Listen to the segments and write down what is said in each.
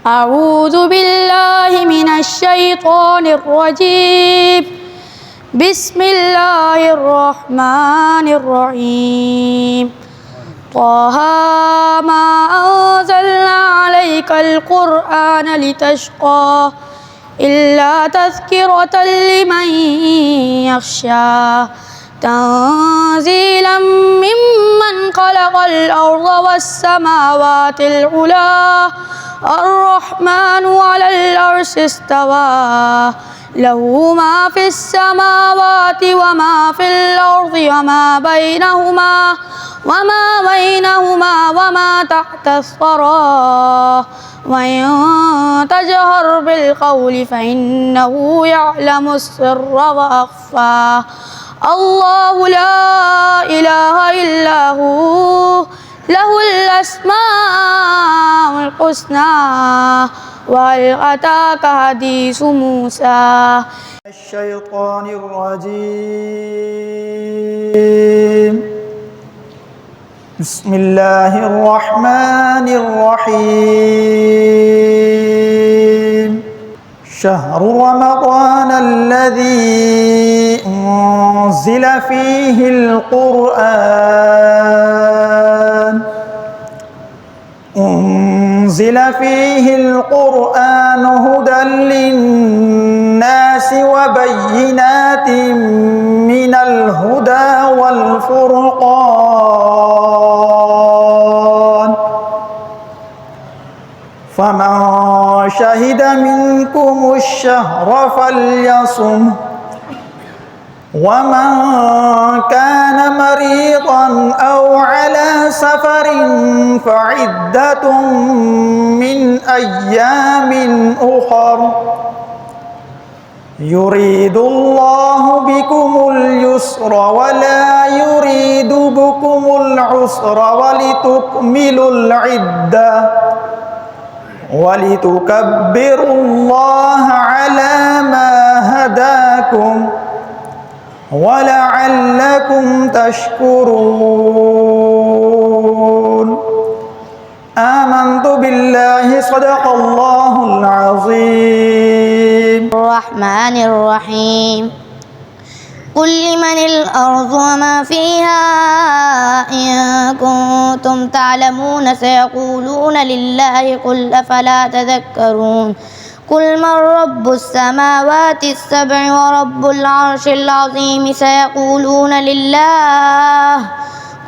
أعوذ بالله من الشيطان الرجيم. بسم الله الرحمن الرحيم. طه ما أنزلنا عليك القرآن لتشقى إلا تذكرة لمن يخشى تنزيلا ممن خلق الأرض والسماوات العلى الرحمن على العرش استوى له ما في السماوات وما في الأرض وما بينهما وما تحت الثرى وإن تجهر بالقول فإنه يعلم السر وأخفى الله لا إله إلا هو له الأسماء الحسنى وهل أتاك حديث موسى الشيطان الرجيم. بسم الله الرحمن الرحيم. شهر رمضان الذي أنزل فيه القرآن هدى للناس وبينات من الهدى والفرقان فمن شهد منكم الشهر فليصمه ومن كان مريضا أو على سفر فعدة من أيام أخر يريد الله بكم اليسر ولا يريد بكم العسر ولتكملوا العدة ولتكبروا الله على ما هداكم ولعلكم تشكرون. آمنت بالله صدق الله العظيم. الرحمن الرحيم. قل لمن الأرض وما فيها إن كنتم تعلمون سيقولون لله قل أفلا تذكرون. قل من رب السماوات السبع ورب العرش العظيم سيقولون لله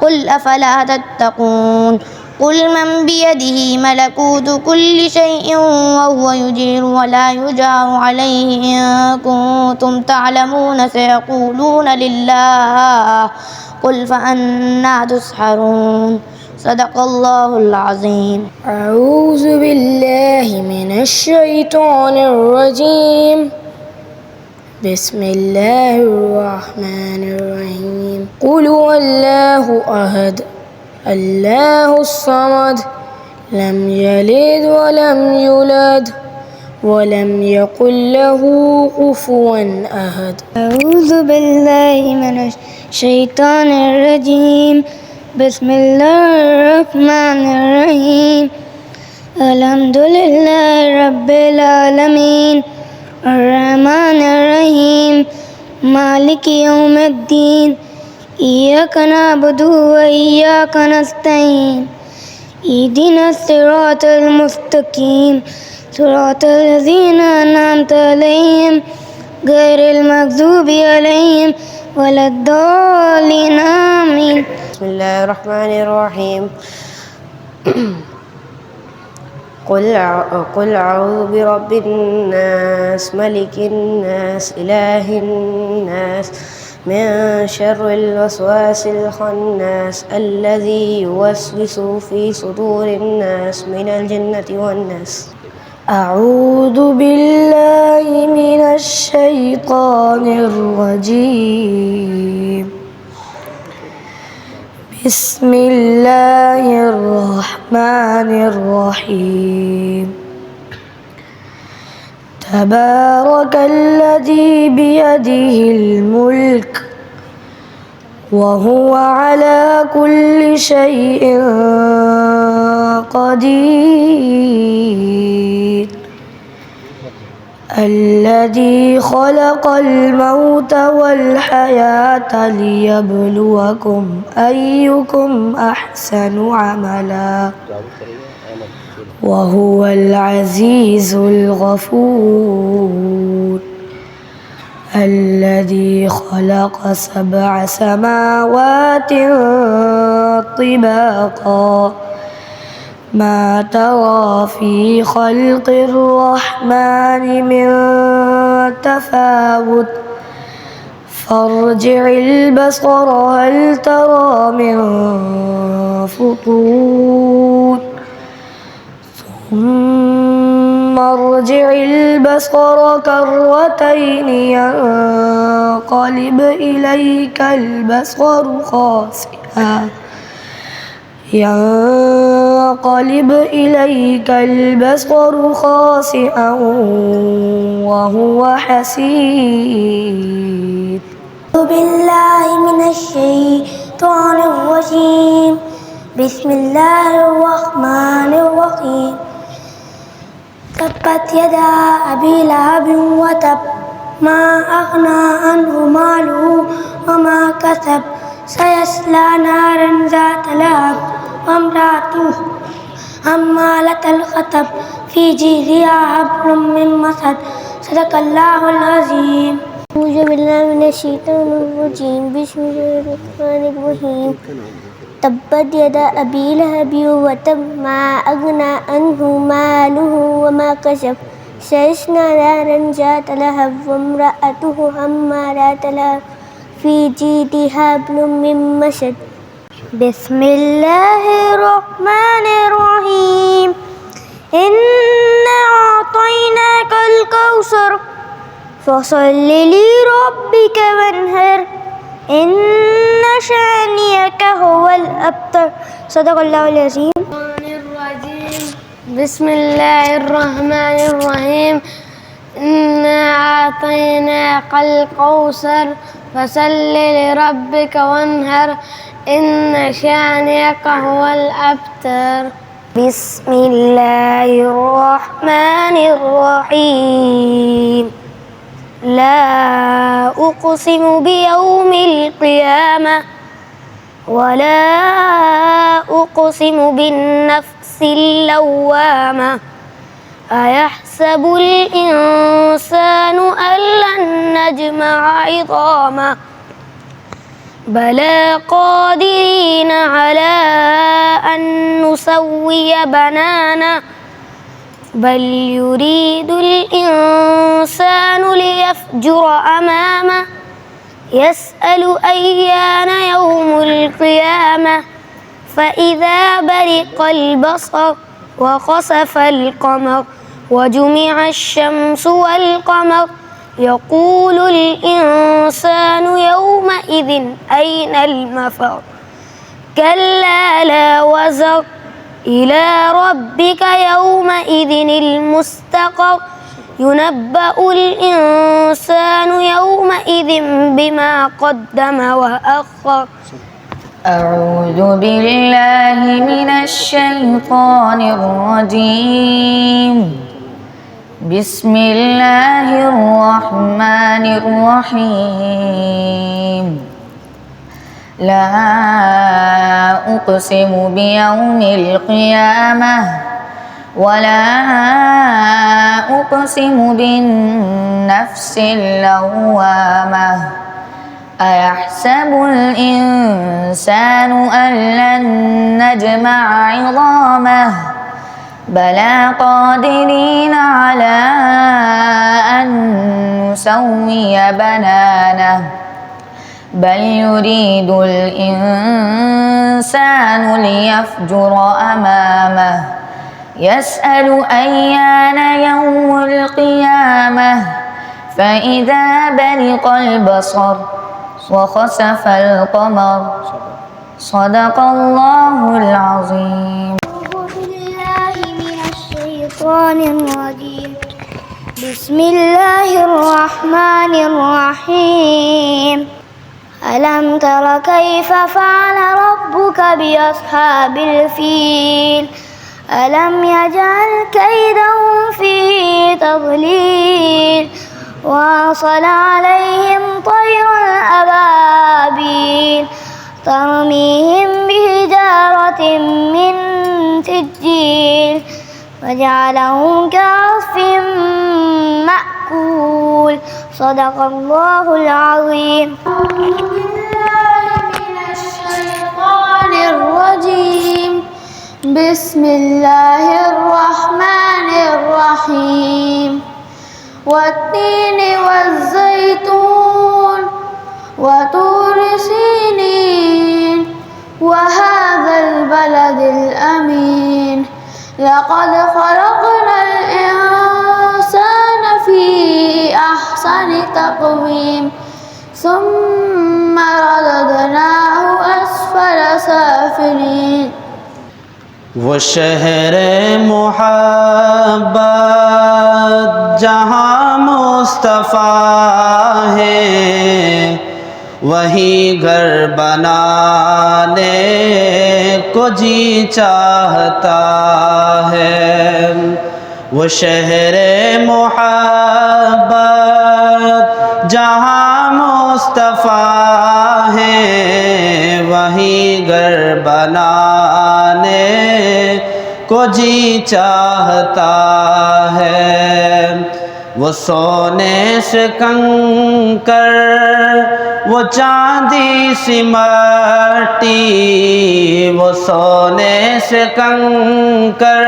قل أفلا تتقون. قل من بيده ملكوت كل شيء وهو يجير ولا يجار عليه إن كنتم تعلمون سيقولون لله قل فأنى تسحرون. صدق الله العظيم. أعوذ بالله من الشيطان الرجيم. بسم الله الرحمن الرحيم. قل هو الله أحد الله الصمد لم يلد ولم يولد ولم يكن له كفوا أحد. أعوذ بالله من الشيطان الرجيم. بسم الله الرحمن الرحيم. الحمد لله رب العالمين الرحمن الرحيم مالك يوم الدين إياك نعبد وإياك نستعين اهدنا الصراط المستقيم صراط الذين أنعمت عليهم غير المغضوب عليهم ولا الضالين آمين. بسم الله الرحمن الرحيم. قل أعوذ برب الناس ملك الناس إله الناس من شر الوسواس الخناس الذي يوسوس في صدور الناس من الجنة والناس. أعوذ بالله من الشيطان الرجيم. بسم الله الرحمن الرحيم. تبارك الذي بيده الملك وهو على كل شيء قدير. الذي خلق الموت والحياة ليبلوكم أيكم أحسن عملا وهو العزيز الغفور الذي خلق 7 سماوات طباقا ما ترى في خلق الرحمن من تفاوت فارجع البصر هل ترى من فطور ثم ارجع البصر كرتين ينقلب إليك البصر خاسئا وهو حسير. أعوذ بالله من الشيطان الرجيم. بسم الله الرحمن الرحيم. تبت يدا أبي لهب وتب ما أغنى عنه ماله وما كسب سيصلى نارا ذات لهب وامرأته حمالة الحطب في جيدها حبل من مسد. صدق الله العظيم. أعوذ بالله من الشيطان الرجيم. بسم الله الرحمن الرحيم. تبت يدا أبي لهب وتب ما أغنى عنه ماله وما كسب سيصلى نارا ذات لهب وامرأته حمالة الحطب في جيدها حبل من مسد. بسم الله الرحمن الرحيم. إنا أعطيناك الكوثر فصل لربك وانهر إن شانئك هو الأبتر. صدق الله العظيم. بسم الله الرحمن الرحيم. إنا أعطيناك الكوثر فصل لربك وانهر إن شانئك هو الأبتر. بسم الله الرحمن الرحيم. لا أقسم بيوم القيامة ولا أقسم بالنفس اللوامة أيحسب الإنسان أن لن نجمع عظامه بلى قادرين على أن نسوي بنانه بل يريد الإنسان ليفجر أمامه يسأل أيان يوم القيامة فإذا برق البصر وخسف القمر وجمع الشمس والقمر يقول الإنسان يومئذ أين المفر كلا لا وزر إلى ربك يومئذ المستقر ينبأ الإنسان يومئذ بما قدم وأخر. أعوذ بالله من الشيطان الرجيم. بسم الله الرحمن الرحيم. لا أقسم بيوم القيامة ولا أقسم بالنفس اللوامة أيحسب الإنسان أن لن نجمع عظامه بلى قادرين على أن نسوي بنانه بل يريد الإنسان ليفجر أمامه يسأل أيان يوم القيامة فإذا برق البصر وخسف القمر. صدق الله العظيم. أعوذ بالله من الشيطان الرجيم. بسم الله الرحمن الرحيم. ألم تر كيف فعل ربك بأصحاب الفيل ألم يجعل كيدهم في تضليل وأرسل عليهم طيرا أبابيل ترميهم بحجارة من سجيل فجعلهم كعصف مأكول صدق الله العظيم. أعوذ بالله من الشيطان الرجيم. بسم الله الرحمن الرحيم. والتين والزيتون وطور سينين وهذا البلد الأمين لقد خلقنا الإنسان في أحسن تقويم ثم رددناه أسفل سافلين. وہ شہر محبت جہاں مصطفیٰ ہے وہیں گھر بنانے کو جی چاہتا ہے. وہ شہر محبت جہاں مصطفیٰ ہے وہیں گھر بنانے کو جی چاہتا ہے. وہ سونے سے کنکر وہ چاندی سی مٹی وہ سونے سے کنکر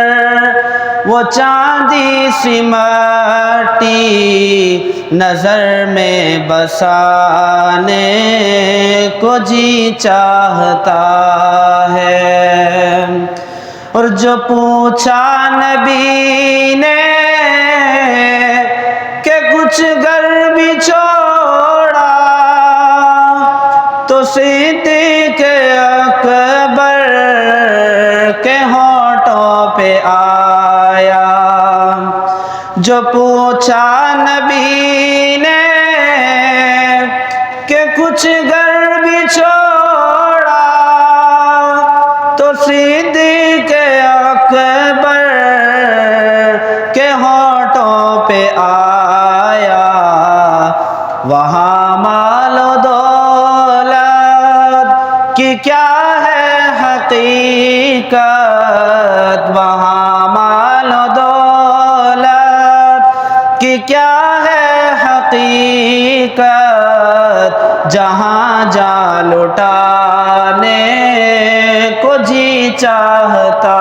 وہ چاندی سی مٹی نظر میں بسانے کو جی چاہتا ہے. اور جو پوچھا نبی نے کہ کچھ گھر بھی چھوڑا تو صدیق اکبر کے ہونٹوں پہ آیا. جو پوچھا نبی نے کہ کچھ گھر بھی چھوڑا تو صدیق اکبر کے ہونٹوں پہ آیا. وہاں مال و دولت کی کیا ہے حقیقت وہاں مال و دولت کی کیا ہے حقیقت جہاں جان لٹانے کو جی چاہتا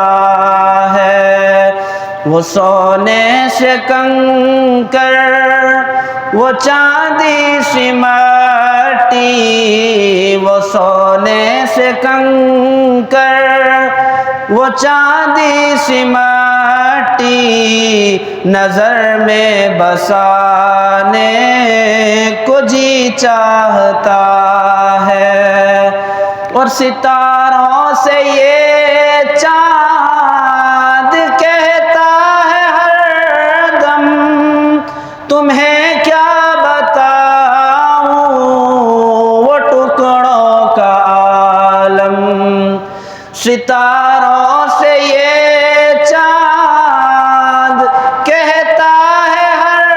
ہے. وہ سونے سے کنکر وہ چاندی سی مٹی وہ سونے سے کنکر وہ چاندی سی مٹی نظر میں بسانے کو جی چاہتا ہے. اور ستاروں سے یہ چاند کہتا ہے ہر دم تمہیں کیا بتاؤں وہ ٹکڑوں کا عالم. ستاروں سے یہ چاند کہتا ہے ہر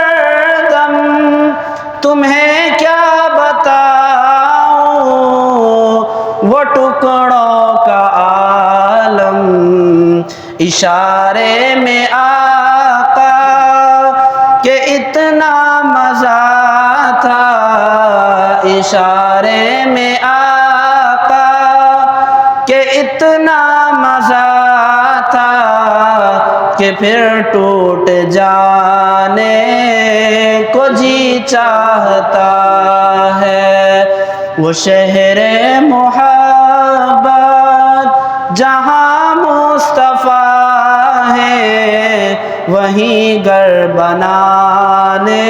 دم تمہیں کیا بتاؤں وہ ٹکڑوں کا عالم. اشارے میں آقا کہ اتنا مزہ تھا اشارے میں آقا کہ اتنا مزہ تھا کہ پھر ٹوٹ جانے کو جی چاہتا ہے. وہ شہر محبت جہاں مصطفیٰ ہے وہیں گھر بنانے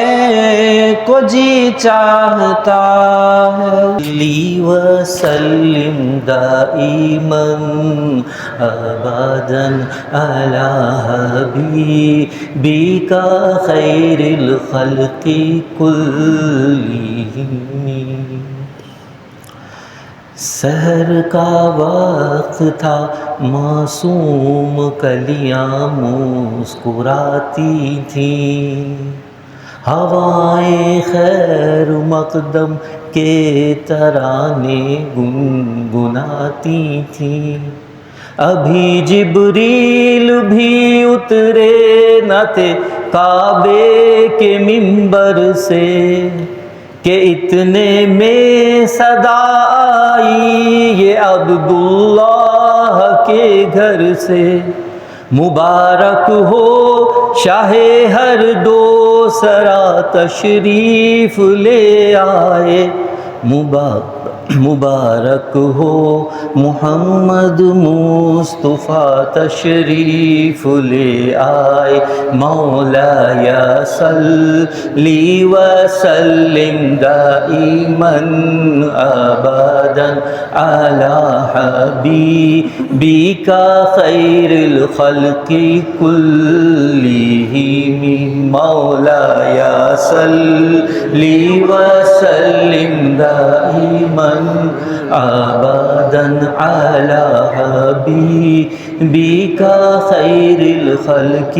کو جی چاہتا ہے. صلی وسلم دائما ابدا علی حبیبک خیر الخلق کلہم. سحر کا وقت تھا معصوم کلیاں مسکراتی تھیں ہوائیں خیر مقدم کے ترانے گنگناتی تھیں، ابھی جبریل بھی اترے نہ تھے کعبے کے منبر سے کہ اتنے میں صدا آئی یہ عبداللہ کے گھر سے، مبارک ہو شاہ ہر دو سرا تشریف لے آئے، مبارک ہو محمد مصطفیٰ تشریف لے آئے، مولا یا صلی وسلم دائما ابدا علی حبیبک خیر الخلق کلہم، مولا یا صلی وسلم دائما ابدا علی حبیبک خیر الخلق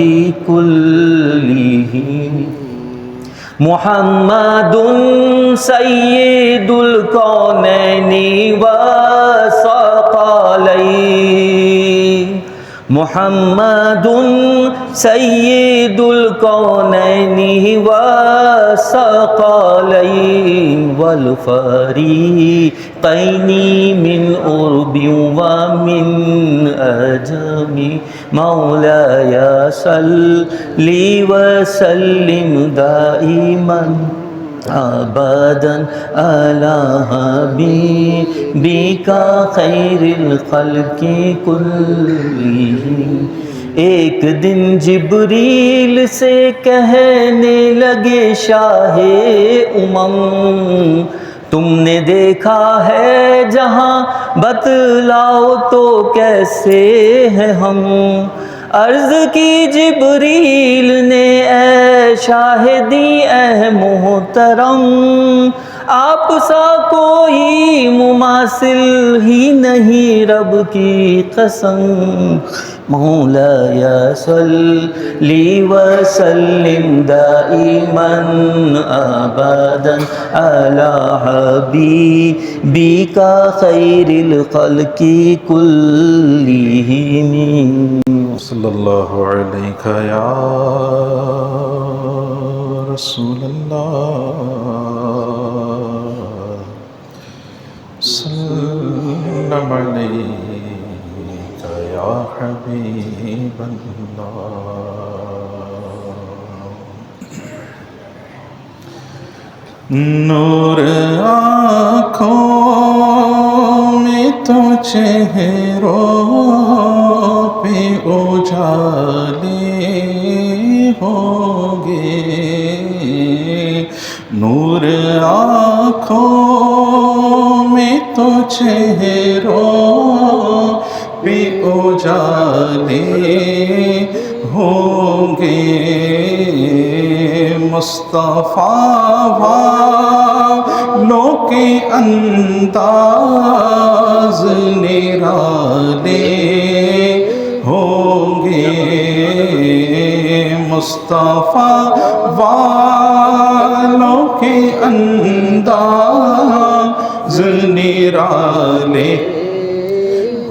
کلہم، محمد سید الکونین والثقلین، محمد سید الکونین والثقلین والفریقین من عرب ومن عجم، مولاي صلی وسلم دائما ابدا علی حبیبک خیر الخلق کلہم۔ ایک دن جبریل سے کہنے لگے شاہ امم، تم نے دیکھا ہے جہاں بتلاؤ تو کیسے ہیں ہم، عرض کی جبریل نے اے شاہدی اے محترم، آپ سا کوئی مماثل ہی نہیں رب کی قسم، مولاي صلی وسلم دائما ابدا علی حبیبک خیر الخلق کلہم، صلی اللہ علیہ یا رسول اللہ، سلم علیک یا حبیب اللہ، نور آنکھوں میں تو چہروں پہ اجالے ہوں گے، نور آنکھوں میں تو چہروں پہ اجالے ہوں گے، مصطفیٰ والوں کے انداز نرالے ہوں گے، مصطفیٰ والوں کے انداز نرالے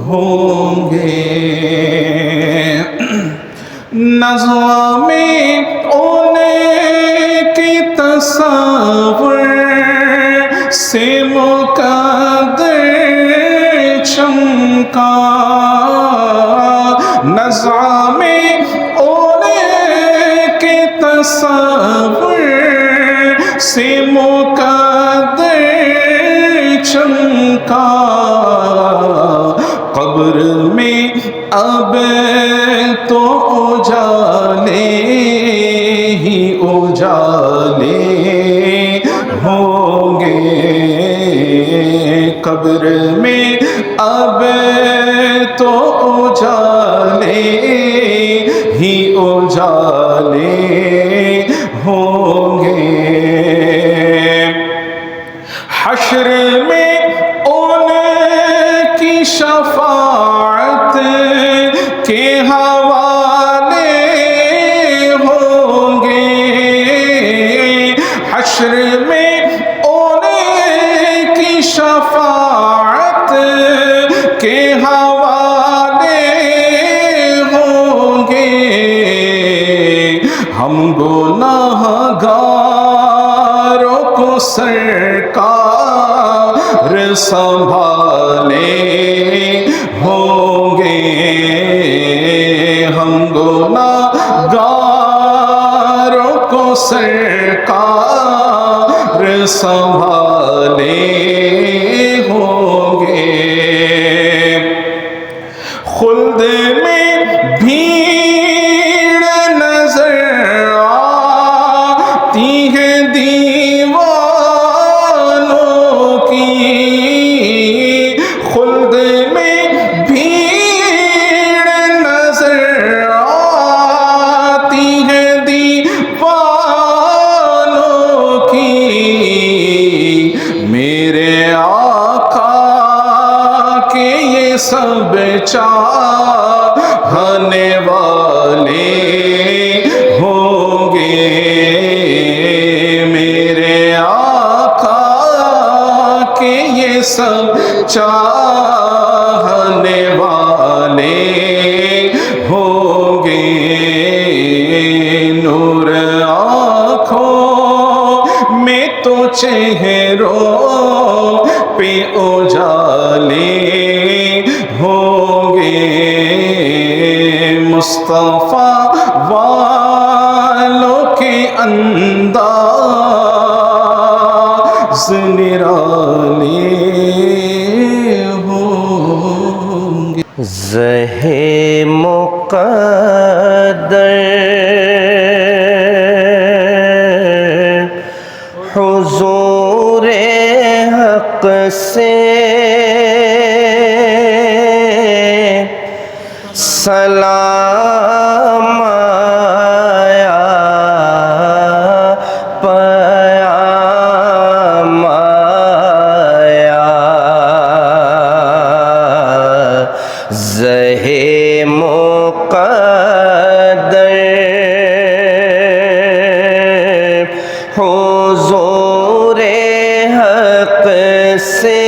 ہوں گے، نظم ان کی تصور سے مقدر چمکا، نظم ان کے تصور سے مقدر چمکا، قبر میں اب تو اجالے ہی اجالے ہوں گے، قبر میں اب تو اجالے ہی اجالے ہوں گے، حشر میں ان کی شفاعت کے حوالے ہوں گے، ہم گناہگاروں کو سرکار سنبھالے ہوں گے، ہم گناہگاروں کو سرکار سنبھالے ہوں گے۔ خلد میں بھیڑ نظر آتی ہے دیوانوں کی، خلد میں بھیڑ نظر آتی ہے دیوانوں کی، میرے آقا کے یہ سب چاہنے والے ہوں گے، میرے آقا کے یہ سب چاہنے والے ہوں گے۔ نور آنکھوں میں تو چہروں پہ اجالے ہوں گے، مصطفیٰ والوں کے انداز نرالے ہوں گے۔ زہ مقدر حضور حق سے سلام آیا، پیام آیا، زہ مقدر حضور حق سے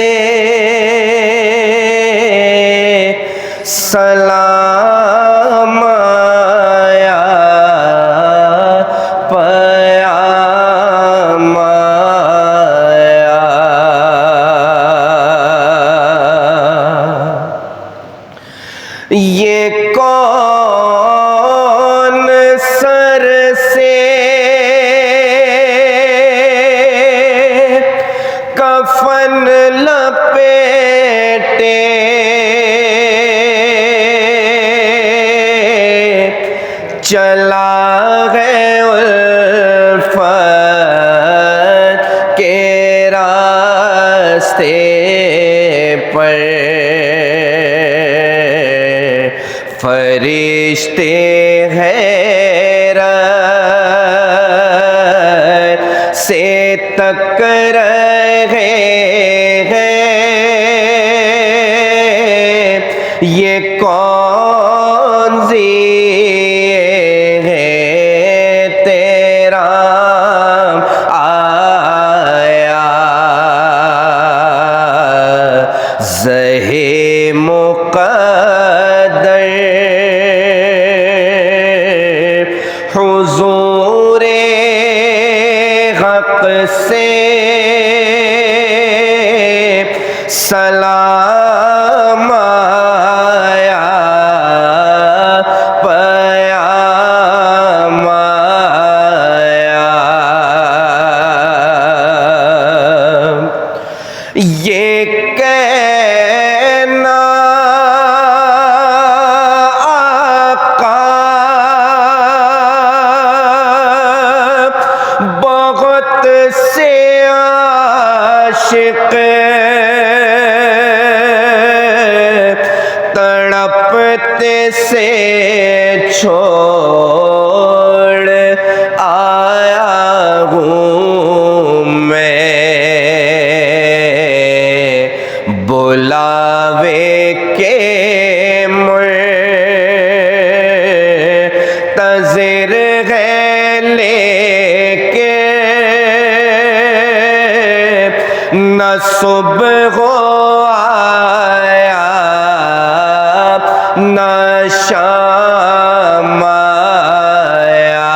سلام آیا، پیام آیا، یہ کون سر سے کفن لپیٹے چلا ہے الفت کے راستے پر، فرشتے حیرت سے تک رہے ہیں، یہ کون سی ہے تیرا آیا، زہ مقدر حضور حق سے سلام آیا، پیام آیا، یہ کہنا آقا بہت سے عاشق تڑپتے سے چھوڑ آیا ہوں میں، بلاوے کے منتظر ہے لیکن نہ صبح آیا نہ شام آیا،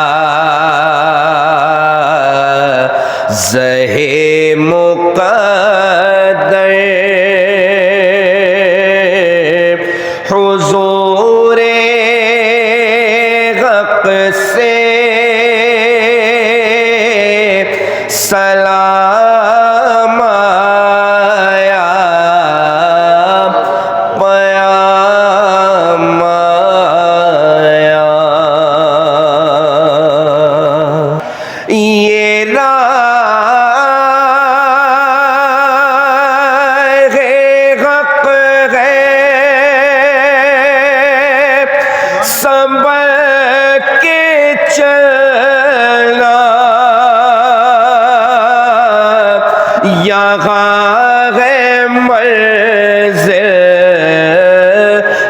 یہاں ہے منزل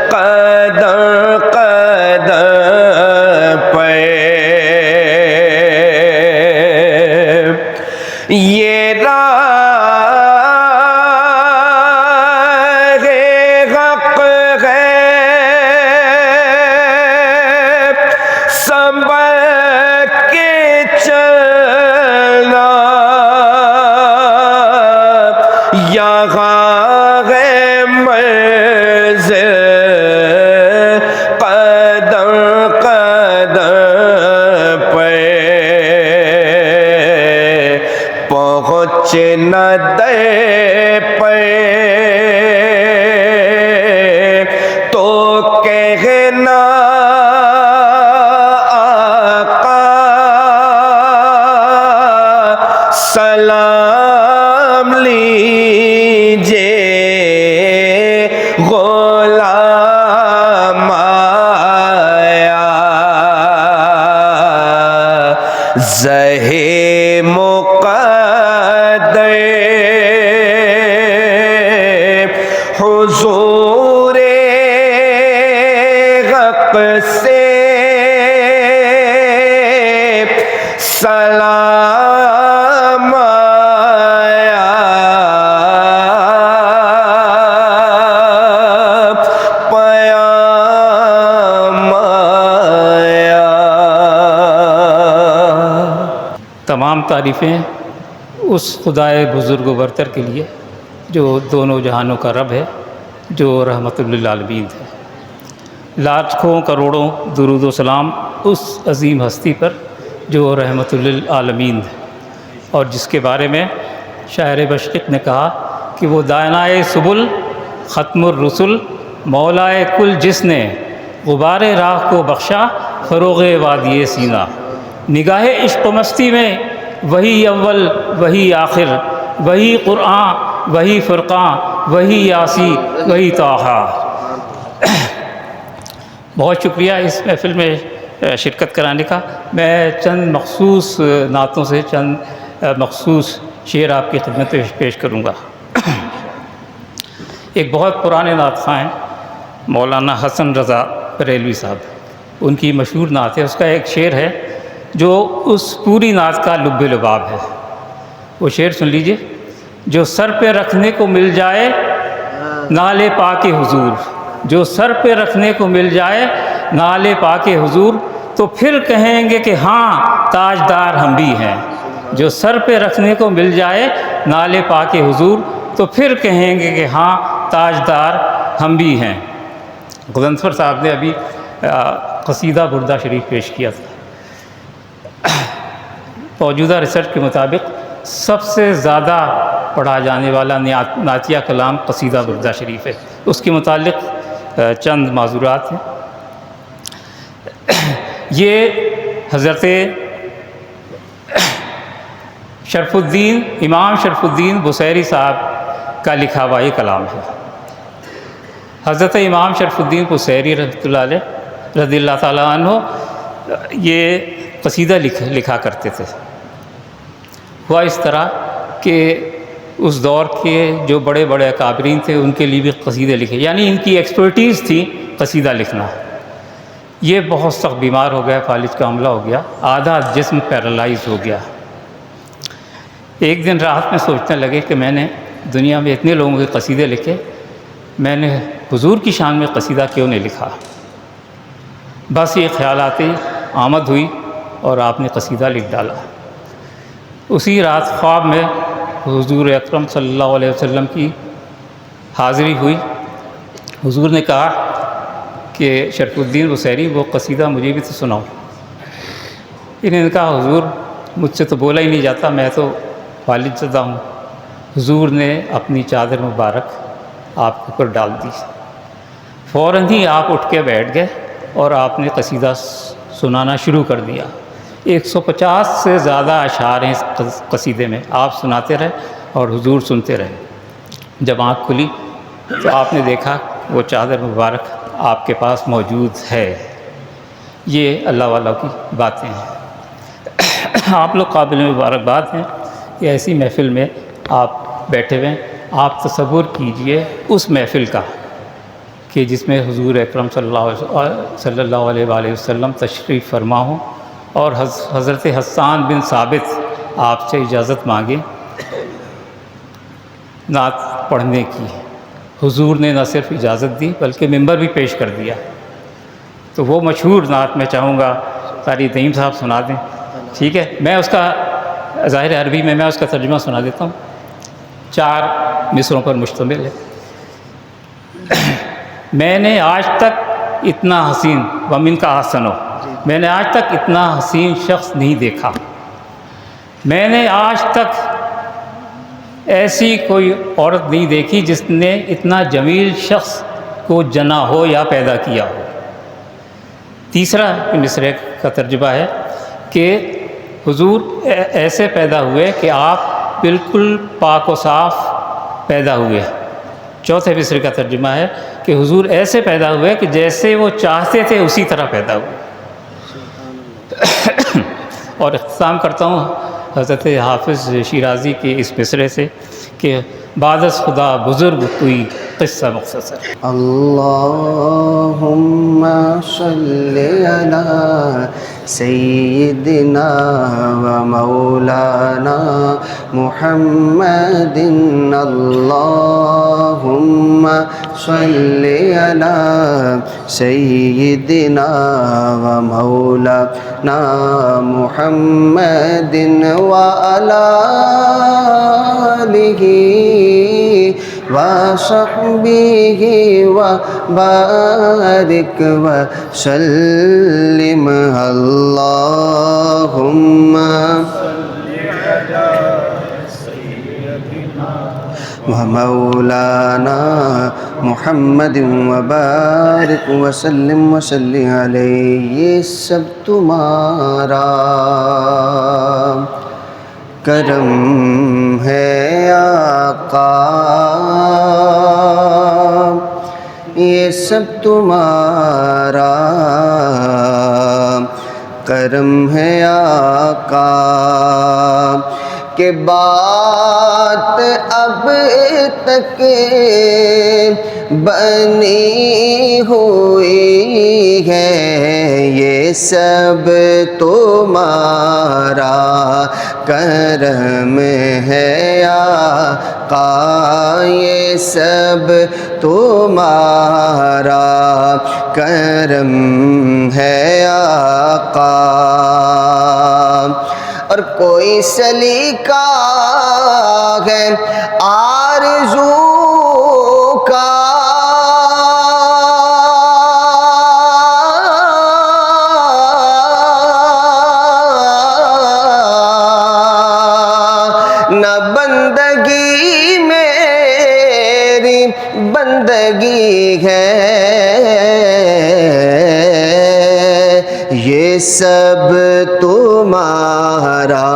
قدم قدم پہ، یہ راہ حق ہے، سنبھل کے چلنا، یہاں ہے منزل قدم قدم پہ، پہنچ نہ دے پہ تو کہنا آقا سلام لیجے غلام آیا، زہے مقدر حضور حق سے سلام آیا، پیام آیا۔ تمام تعریفیں اس خدائے بزرگ و برتر کے لیے جو دونوں جہانوں کا رب ہے، جو رحمت للعالمین ہے۔ لاکھوں کروڑوں درود و سلام اس عظیم ہستی پر جو رحمت للعالمین ہے، اور جس کے بارے میں شاعر مشرق نے کہا کہ وہ دانائے سبل ختم الرسل مولائے کل، جس نے غبار راہ کو بخشا فروغ وادی سینا، نگاہ عشق و مستی میں وہی اول وہی آخر، وہی قرآن وہی فرقان وہی یاسی وہی طٰہٰ۔ بہت شکریہ اس محفل میں شرکت کرانے کا۔ میں چند مخصوص نعتوں سے چند مخصوص شعر آپ کی خدمت میں پیش کروں گا۔ ایک بہت پرانے نعت خواں ہیں مولانا حسن رضا بریلوی صاحب، ان کی مشہور نعت ہے، اس کا ایک شعر ہے جو اس پوری نعت کا لب لباب ہے۔ وہ شعر سن لیجئے۔ جو سر پہ رکھنے کو مل جائے نالے پاک حضور، جو سر پہ رکھنے کو مل جائے نالے پاک حضور، تو پھر کہیں گے کہ ہاں تاجدار ہم بھی ہیں۔ جو سر پہ رکھنے کو مل جائے نالے پاک حضور، تو پھر کہیں گے کہ ہاں تاجدار ہم بھی ہیں۔ غضنفر صاحب نے ابھی قصیدہ بردہ شریف پیش کیا تھا۔ موجودہ ریسرچ کے مطابق سب سے زیادہ پڑھا جانے والا نعتیہ کلام قصیدہ بردہ شریف ہے۔ اس کے متعلق چند معذورات ہیں۔ یہ حضرت شرف الدین امام شرف الدین بصیری صاحب کا لکھا ہوا یہ کلام ہے۔ حضرت امام شرف الدین بصیری رحمۃ اللہ علیہ رضی اللہ تعالیٰ عنہ یہ قصیدہ لکھا کرتے تھے۔ ہوا اس طرح کہ اس دور کے جو بڑے بڑے اکابرین تھے ان کے لیے بھی قصیدے لکھے، یعنی ان کی ایکسپرٹیز تھی قصیدہ لکھنا۔ یہ بہت سخت بیمار ہو گیا، فالج کا حملہ ہو گیا، آدھا جسم پیرالائز ہو گیا۔ ایک دن رات میں سوچنے لگے کہ میں نے دنیا میں اتنے لوگوں کے قصیدے لکھے، میں نے حضور کی شان میں قصیدہ کیوں نہیں لکھا؟ بس یہ خیالات آمد ہوئی اور آپ نے قصیدہ لکھ ڈالا۔ اسی رات خواب میں حضور اکرم صلی اللہ علیہ وسلم کی حاضری ہوئی۔ حضور نے کہا کہ شرف الدین بصیری وہ قصیدہ مجھے بھی تو سناؤ۔ انہوں نے کہا حضور مجھ سے تو بولا ہی نہیں جاتا، میں تو والد زدہ ہوں۔ حضور نے اپنی چادر مبارک آپ کے اوپر ڈال دی، فوراً ہی آپ اٹھ کے بیٹھ گئے اور آپ نے قصیدہ سنانا شروع کر دیا۔ 150 سے زیادہ اشعار ہیں اس قصیدے میں، آپ سناتے رہے اور حضور سنتے رہے۔ جب آنکھ کھلی تو آپ نے دیکھا وہ چادر مبارک آپ کے پاس موجود ہے۔ یہ اللہ والا کی باتیں ہیں۔ آپ لوگ قابل مبارکباد ہیں کہ ایسی محفل میں آپ بیٹھے ہوئے ہیں. آپ تصور کیجئے اس محفل کا کہ جس میں حضور اکرم صلی اللہ علیہ وآلہ وسلم تشریف فرما ہوں اور حضرت حسان بن ثابت آپ سے اجازت مانگے نعت پڑھنے کی. حضور نے نہ صرف اجازت دی بلکہ ممبر بھی پیش کر دیا. تو وہ مشہور نعت میں چاہوں گا قاری نعیم صاحب سنا دیں. ٹھیک ہے، میں اس کا ظاہر عربی میں اس کا ترجمہ سنا دیتا ہوں. 4 مصروں پر مشتمل ہے. میں نے آج تک اتنا حسین ومن کا حسن میں نے آج تک اتنا حسین شخص نہیں دیکھا. میں نے آج تک ایسی کوئی عورت نہیں دیکھی جس نے اتنا جمیل شخص کو جنا ہو یا پیدا کیا ہو. تیسرا مصرے کا ترجمہ ہے کہ حضور ایسے پیدا ہوئے کہ آپ بالکل پاک و صاف پیدا ہوئے. چوتھے مصرے کا ترجمہ ہے کہ حضور ایسے پیدا ہوئے کہ جیسے وہ چاہتے تھے اسی طرح پیدا ہوئے. اور اختتام کرتا ہوں حضرت حافظ شیرازی کے اس مصرے سے کہ بعد از خدا بزرگ کوئی قصہ مختصر. اللہم صلی علی سیدنا و مولانا محمد. اللہم صلی علی سیدنا و مولانا محمد و علی آلہ وصحبہ وبارک وسلم. اللہم ومولانا محمد وبارک وسلم وصلی علیہ. سب تمہارا کرم ہے آقا، یہ سب تمہارا کرم ہے آقا کہ بات اب تک بنی ہوئی ہے. یہ سب تمہارا کرم ہے آقا، یہ سب تمہارا کرم ہے آقا. اور کوئی سلیقہ ہے آرزو کا، نہ بندگی میری بندگی ہے. یہ سب تمہارا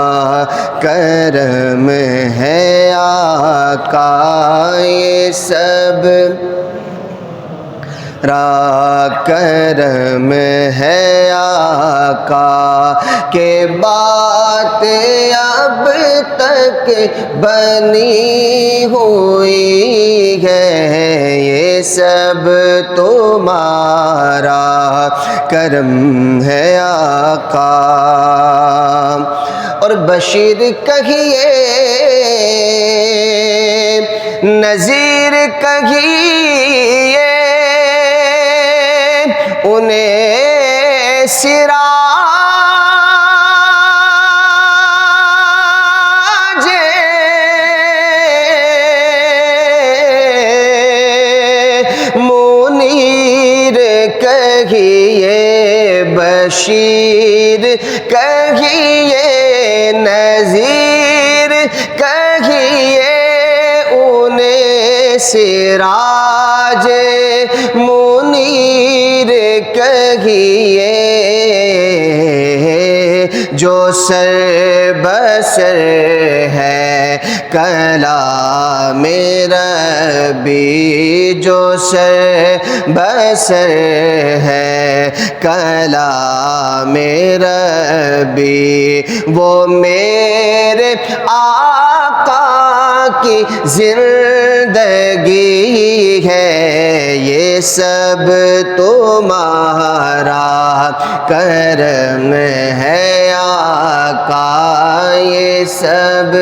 کرم ہے آقا، یہ سب را کرم ہے آقا کہ بات اب تک بنی ہوئی ہے. یہ سب تمہارا کرم ہے آقا. اور بشیر کہیے نذیر کہیے انہیں سراج منیر کہیے، بشیر کہیے، نذیر کہیے انہیں سراج منیر کہیے. جو سر بسر ہے کلام ربی، جو سر بسر ہے کلام ربی، وہ میرے آقا کی زندگی ہے، یہ سب تمہارا کرم ہے آقا، یہ سب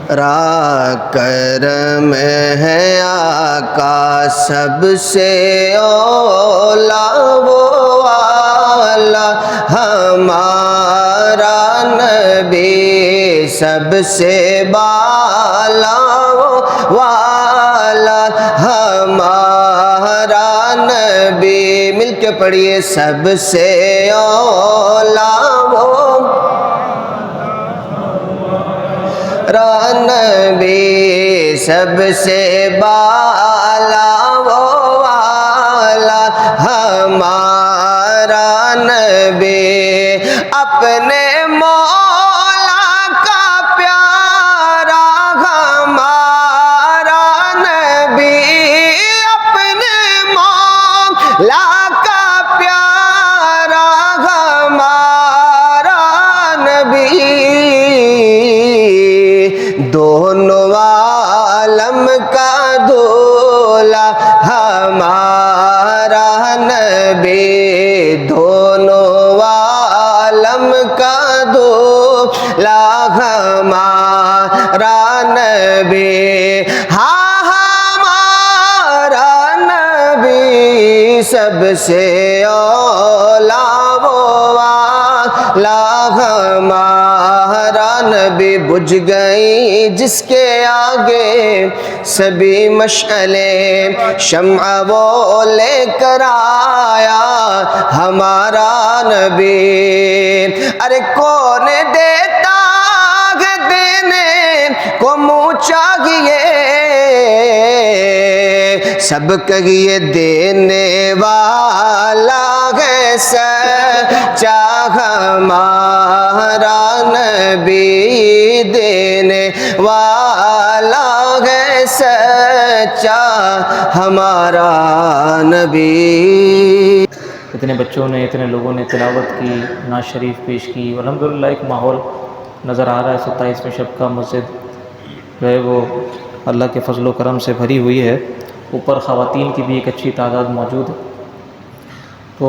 را کرم ہے آقا، سب سے اولا وہ والا ہمارا نبی، سب سے بالا وہ والا ہمارا نبی، مل کے پڑھیے، سب سے اولا وہ نبی، سب سے بالا وہ والا ہمارا نبی، اپنے مولا کا پیارا ہمارا نبی، اپنے مولا کا پیارا ہمارا نبی، دونوں عالم کا دولا ہمارا نبی، دونوں عالم کا دولا ہمارا نبی، ہاں ہمارا نبی، سب سے اولا وہ والا ہمارا نبی، بجھ گئی جس کے آگے سبھی مشعلیں، شمع وہ لے کر آیا ہمارا نبی، ارے کون دیتا ہے دینے کو منہ چاہیے، سب کہیے دینے والا ہے سچا ہمارا نبی، دینے والا ہے سچا ہمارا نبی۔ اتنے بچوں نے، اتنے لوگوں نے تلاوت کی، نعت شریف پیش کی، الحمدللہ ایک ماحول نظر آ رہا ہے 27ویں شب کا، مسجد جو ہے وہ اللہ کے فضل و کرم سے بھری ہوئی ہے، اوپر خواتین کی بھی ایک اچھی تعداد موجود ہے، تو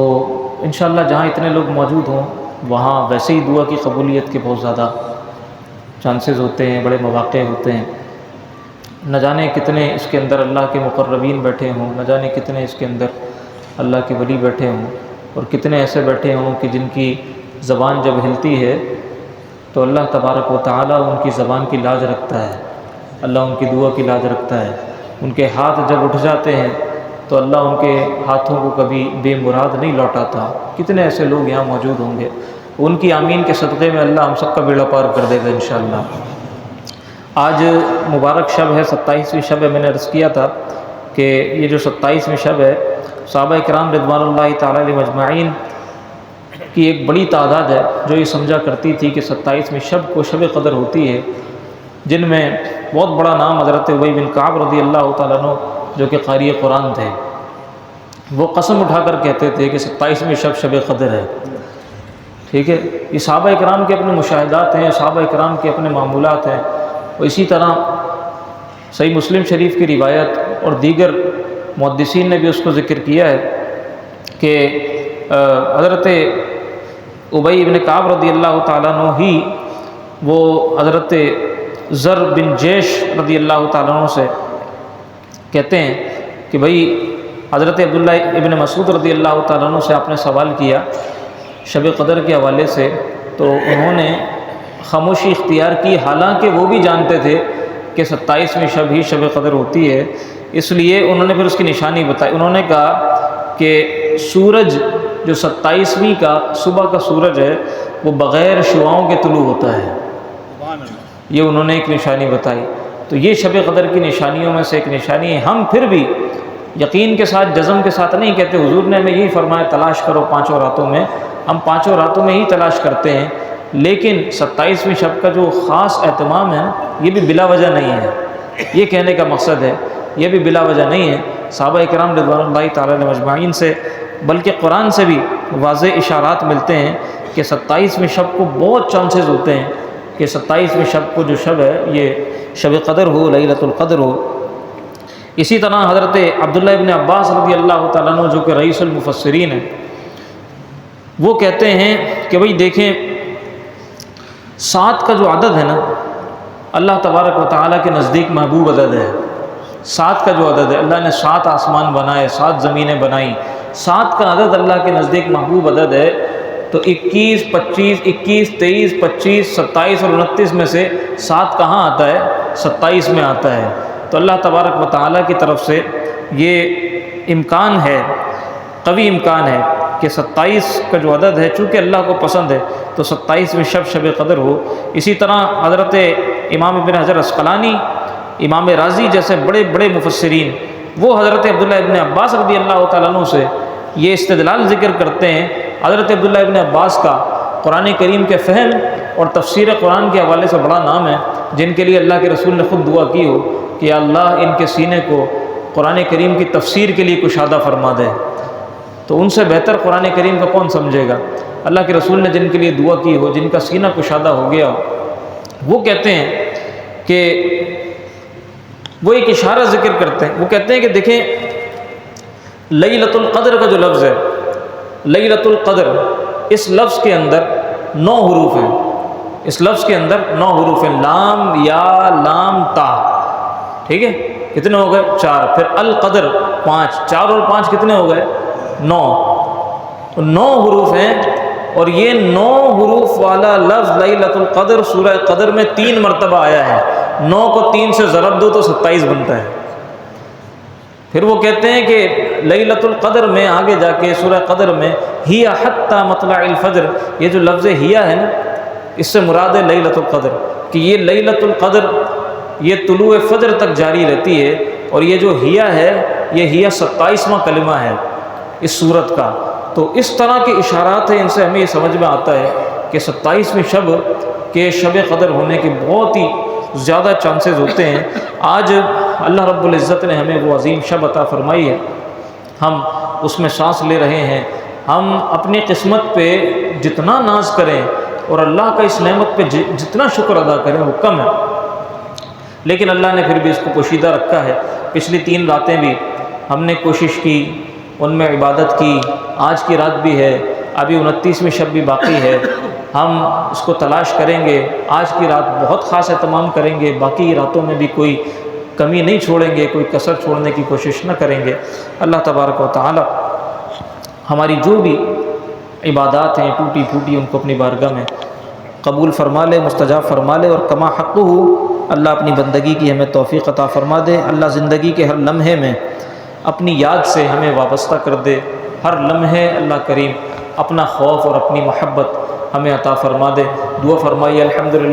انشاءاللہ جہاں اتنے لوگ موجود ہوں وہاں ویسے ہی دعا کی قبولیت کے بہت زیادہ چانسز ہوتے ہیں، بڑے مواقع ہوتے ہیں، نہ جانے کتنے اس کے اندر اللہ کے مقربین بیٹھے ہوں، نہ جانے کتنے اس کے اندر اللہ کے ولی بیٹھے ہوں، اور کتنے ایسے بیٹھے ہوں کہ جن کی زبان جب ہلتی ہے تو اللہ تبارک و تعالیٰ ان کی زبان کی لاج رکھتا ہے، اللہ ان کی دعا کی لاج رکھتا ہے، ان کے ہاتھ جب اٹھ جاتے ہیں تو اللہ ان کے ہاتھوں کو کبھی بے مراد نہیں لوٹاتا۔ کتنے ایسے لوگ یہاں موجود ہوں گے، ان کی آمین کے صدقے میں اللہ ہم سب کا بیڑا پار کر دے گا انشاءاللہ۔ آج مبارک شب ہے، 27ویں شب ہے، میں نے عرض کیا تھا کہ یہ جو 27ویں شب ہے، صحابہ کرام رضوان اللہ تعالیٰ علیہ مجمعین کی ایک بڑی تعداد ہے جو یہ سمجھا کرتی تھی کہ 27ویں شب کو شب قدر ہوتی ہے، جن میں بہت بڑا نام حضرت ابی بن کعب رضی اللہ تعالیٰ عنہ جو کہ قاری قرآن تھے، وہ قسم اٹھا کر کہتے تھے کہ 27ویں شب شب قدر ہے، ٹھیک ہے۔ یہ صحابہ کرام کے اپنے مشاہدات ہیں، صحابہ کرام کے اپنے معمولات ہیں، اور اسی طرح صحیح مسلم شریف کی روایت اور دیگر محدثین نے بھی اس کو ذکر کیا ہے کہ حضرت ابی بن کعب رضی اللہ تعالیٰ عنہ ہی وہ حضرت زر بن جیش رضی اللہ تعالیٰ عنہ سے کہتے ہیں کہ بھئی حضرت عبداللہ ابن مسعود رضی اللہ تعالیٰ عنہ سے آپ نے سوال کیا شب قدر کے حوالے سے، تو انہوں نے خاموشی اختیار کی، حالانکہ وہ بھی جانتے تھے کہ 27ویں شب ہی شب قدر ہوتی ہے، اس لیے انہوں نے پھر اس کی نشانی بتائی۔ انہوں نے کہا کہ سورج جو 27ویں کا صبح کا سورج ہے وہ بغیر شعاؤں کے طلوع ہوتا ہے، یہ انہوں نے ایک نشانی بتائی۔ تو یہ شب قدر کی نشانیوں میں سے ایک نشانی ہے۔ ہم پھر بھی یقین کے ساتھ، جزم کے ساتھ نہیں کہتے، حضور نے ہمیں یہی فرمایا تلاش کرو 5 راتوں میں، ہم 5 راتوں میں ہی تلاش کرتے ہیں، لیکن 27ویں شب کا جو خاص اہتمام ہے یہ بھی بلا وجہ نہیں ہے، یہ کہنے کا مقصد ہے یہ بھی بلا وجہ نہیں ہے۔ صحابہ کرام رضوان اللہ تعالیٰ علیہ مجمعین سے بلکہ قرآن سے بھی واضح اشارات ملتے ہیں کہ 27ویں شب کو بہت چانسز ہوتے ہیں کہ 27ویں شب کو جو شب ہے یہ شب قدر ہو، لیلۃ القدر ہو۔ اسی طرح حضرت عبداللہ ابن عباس رضی اللہ تعالیٰ عنہ جو کہ رئیس المفسرین ہیں، وہ کہتے ہیں کہ بھئی دیکھیں 7 کا جو عدد ہے نا، اللہ تبارک و تعالیٰ کے نزدیک محبوب عدد ہے۔ 7 کا جو عدد ہے، اللہ نے 7 آسمان بنائے، 7 زمینیں بنائیں، 7 کا عدد اللہ کے نزدیک محبوب عدد ہے۔ تو 21، 25، 21، 23، 25، 27 اور 29 میں سے 7 کہاں آتا ہے؟ 27 میں آتا ہے۔ تو اللہ تبارک و تعالیٰ کی طرف سے یہ امکان ہے، قوی امکان ہے کہ 27 کا جو عدد ہے چونکہ اللہ کو پسند ہے تو 27ویں شب قدر ہو۔ اسی طرح حضرت امام ابن حجر عسقلانی، امام رازی جیسے بڑے بڑے مفسرین، وہ حضرت عبداللہ ابن عباس رضی اللہ تعالیٰ عنہ سے یہ استدلال ذکر کرتے ہیں۔ حضرت عبداللہ ابن عباس کا قرآن کریم کے فہم اور تفسیر قرآن کے حوالے سے بڑا نام ہے، جن کے لیے اللہ کے رسول نے خود دعا کی ہو کہ یا اللہ ان کے سینے کو قرآن کریم کی تفسیر کے لیے کشادہ فرما دے۔ تو ان سے بہتر قرآن کریم کا کون سمجھے گا؟ اللہ کے رسول نے جن کے لیے دعا کی ہو، جن کا سینہ کشادہ ہو گیا ہو، وہ کہتے ہیں کہ وہ ایک اشارہ ذکر کرتے ہیں، وہ کہتے ہیں کہ دیکھیں لیلۃ القدر کا جو لفظ ہے، لیلۃ القدر، اس لفظ کے اندر 9 حروف ہیں، اس لفظ کے اندر 9 حروف ہیں، لام، یا، لام، تا، ٹھیک ہے؟ کتنے ہو گئے؟ 4۔ پھر القدر 5، 4 اور 5 کتنے ہو گئے؟ 9 حروف ہیں، اور یہ 9 حروف والا لفظ لیلۃ القدر سورہ قدر میں 3 مرتبہ آیا ہے۔ 9 کو 3 سے ضرب دو تو 27 بنتا ہے۔ پھر وہ کہتے ہیں کہ لیلۃ القدر میں آگے جا کے سورہ قدر میں ہی حتی مطلع الفجر، یہ جو لفظ ہیا ہے نا، اس سے مراد ہے لیلۃ القدر، کہ یہ لیلۃ القدر یہ طلوع فجر تک جاری رہتی ہے، اور یہ جو ہیا ہے یہ ہیا 27واں کلمہ ہے اس سورت کا۔ تو اس طرح کے اشارات ہیں، ان سے ہمیں یہ سمجھ میں آتا ہے کہ 27ویں شب کے شب قدر ہونے کے بہت ہی زیادہ چانسز ہوتے ہیں۔ آج اللہ رب العزت نے ہمیں وہ عظیم شب عطا فرمائی ہے، ہم اس میں سانس لے رہے ہیں۔ ہم اپنی قسمت پہ جتنا ناز کریں اور اللہ کا اس نعمت پہ جتنا شکر ادا کریں وہ کم ہے، لیکن اللہ نے پھر بھی اس کو پوشیدہ رکھا ہے۔ پچھلی 3 راتیں بھی ہم نے کوشش کی، ان میں عبادت کی، آج کی رات بھی ہے، ابھی 29ویں شب بھی باقی ہے، ہم اس کو تلاش کریں گے، آج کی رات بہت خاص اہتمام کریں گے، باقی راتوں میں بھی کوئی کمی نہیں چھوڑیں گے، کوئی کسر چھوڑنے کی کوشش نہ کریں گے۔ اللہ تبارک و تعالی ہماری جو بھی عبادات ہیں ٹوٹی پھوٹی ان کو اپنی بارگاہ میں قبول فرما لے، مستجاب فرما لے، اور کما حق ہو اللہ اپنی بندگی کی ہمیں توفیق عطا فرما دے۔ اللہ زندگی کے ہر لمحے میں اپنی یاد سے ہمیں وابستہ کر دے، ہر لمحے اللہ کریم اپنا خوف اور اپنی محبت ہمیں عطا فرما دے۔ دعا فرمائیے الحمدللہ۔